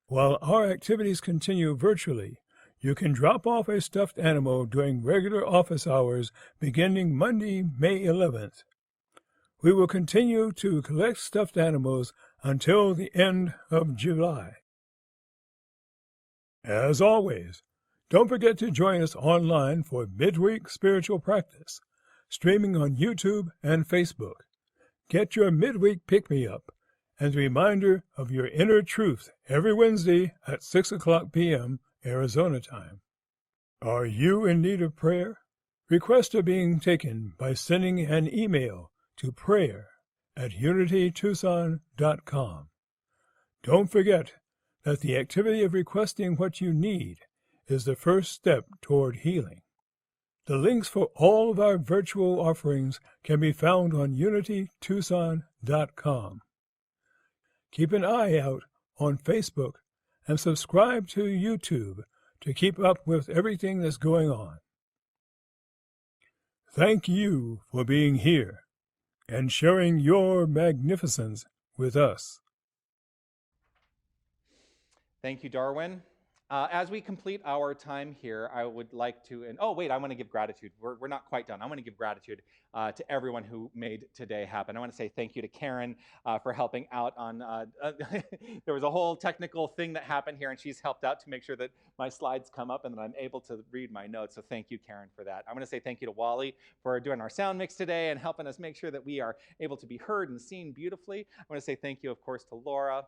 While our activities continue virtually, you can drop off a stuffed animal during regular office hours beginning Monday, May 11th. We will continue to collect stuffed animals until the end of July. As always, don't forget to join us online for midweek spiritual practice, streaming on YouTube and Facebook. Get your midweek pick-me-up and a reminder of your inner truth every Wednesday at 6 o'clock p.m. Arizona time. Are you in need of prayer? Requests are being taken by sending an email to prayer@unitytucson.com. Don't forget that the activity of requesting what you need is the first step toward healing. The links for all of our virtual offerings can be found on unitytucson.com. Keep an eye out on Facebook and subscribe to YouTube to keep up with everything that's going on. Thank you for being here and sharing your magnificence with us. Thank you, Darwin. As we complete our time here, I would like to, I want to give gratitude. We're not quite done. I want to give gratitude to everyone who made today happen. I want to say thank you to Karen for helping out on, there was a whole technical thing that happened here, and she's helped out to make sure that my slides come up and that I'm able to read my notes. So thank you, Karen, for that. I want to say thank you to Wally for doing our sound mix today and helping us make sure that we are able to be heard and seen beautifully. I want to say thank you, of course, to Laura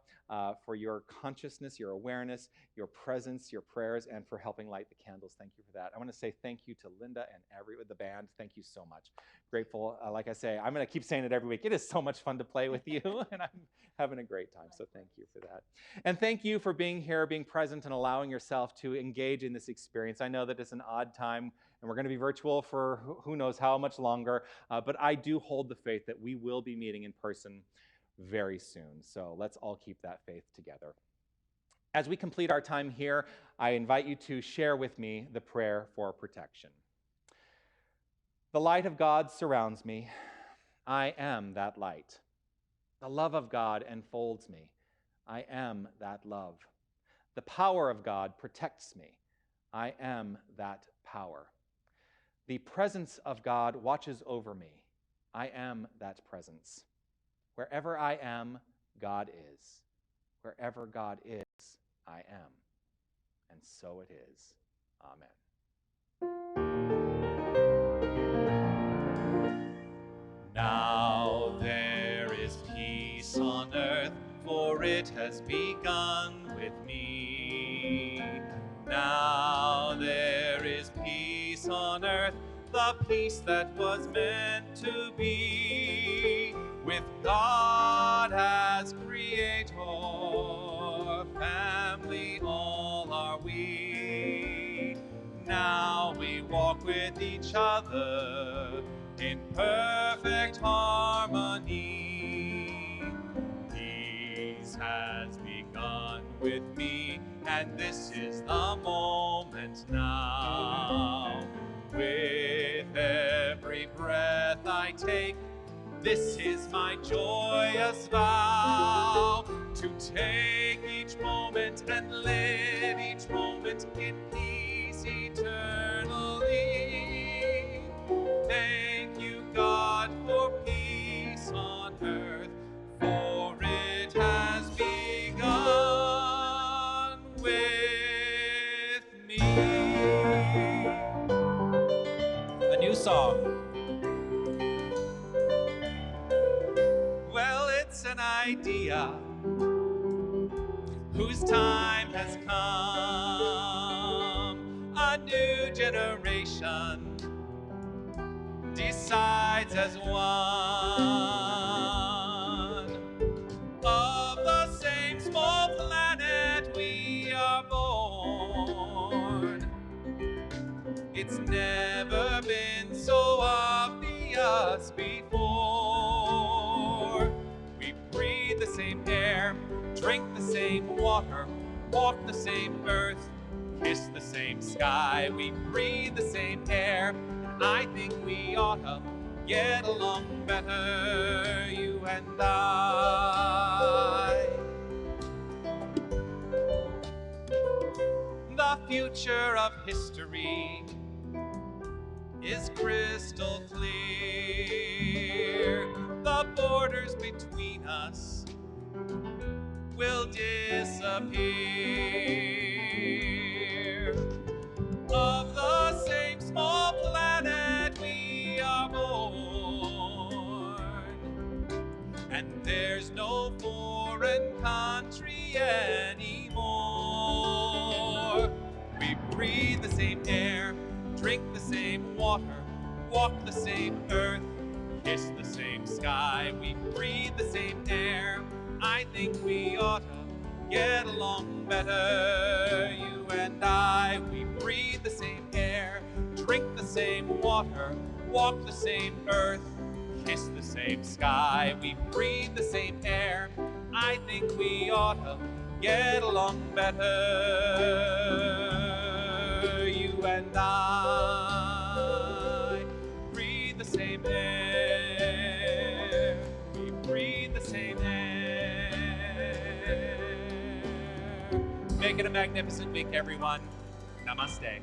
for your consciousness, your awareness, your presence, your prayers, and for helping light the candles. Thank you for that. I want to say thank you to Linda and the band. Thank you so much. Grateful. Like I say, I'm going to keep saying it every week. It is so much fun to play with you, and I'm having a great time. So thank you for that. And thank you for being here, being present, and allowing yourself to engage in this experience. I know that it's an odd time, and we're going to be virtual for who knows how much longer, but I do hold the faith that we will be meeting in person very soon. So let's all keep that faith together. As we complete our time here, I invite you to share with me the prayer for protection. The light of God surrounds me. I am that light. The love of God enfolds me. I am that love. The power of God protects me. I am that power. The presence of God watches over me. I am that presence. Wherever I am, God is. Wherever God is, I am. And so it is. Amen. Now there is peace on earth, for it has begun with me. Now there is peace on earth, the peace that was meant to be. With God as creator, family all are we. Now we walk with each other in perfect harmony. Peace has begun with me, and this is the moment now. With every breath I take, this is my joyous vow, to take each moment and live each moment in peace eternally. Thank you, God, for peace on an idea whose time has come. A new generation decides as one. Of the same small planet we are born. It's never been so obvious before. We breathe the same air, drink the same water, walk the same earth, kiss the same sky. We breathe the same air, and I think we ought to get along better, you and I. The future of history is crystal clear. The borders between us will disappear. Of the same small planet we are born, and there's no foreign country anymore. We breathe the same air, drink the same water, walk the same earth, kiss the same sky. We breathe the same air. I think we ought to get along better, you and I. We breathe the same air, drink the same water, walk the same earth, kiss the same sky. We breathe the same air. I think we ought to get along better, you and I. Breathe the same air. We breathe the same air. Make it a magnificent week, everyone. Namaste.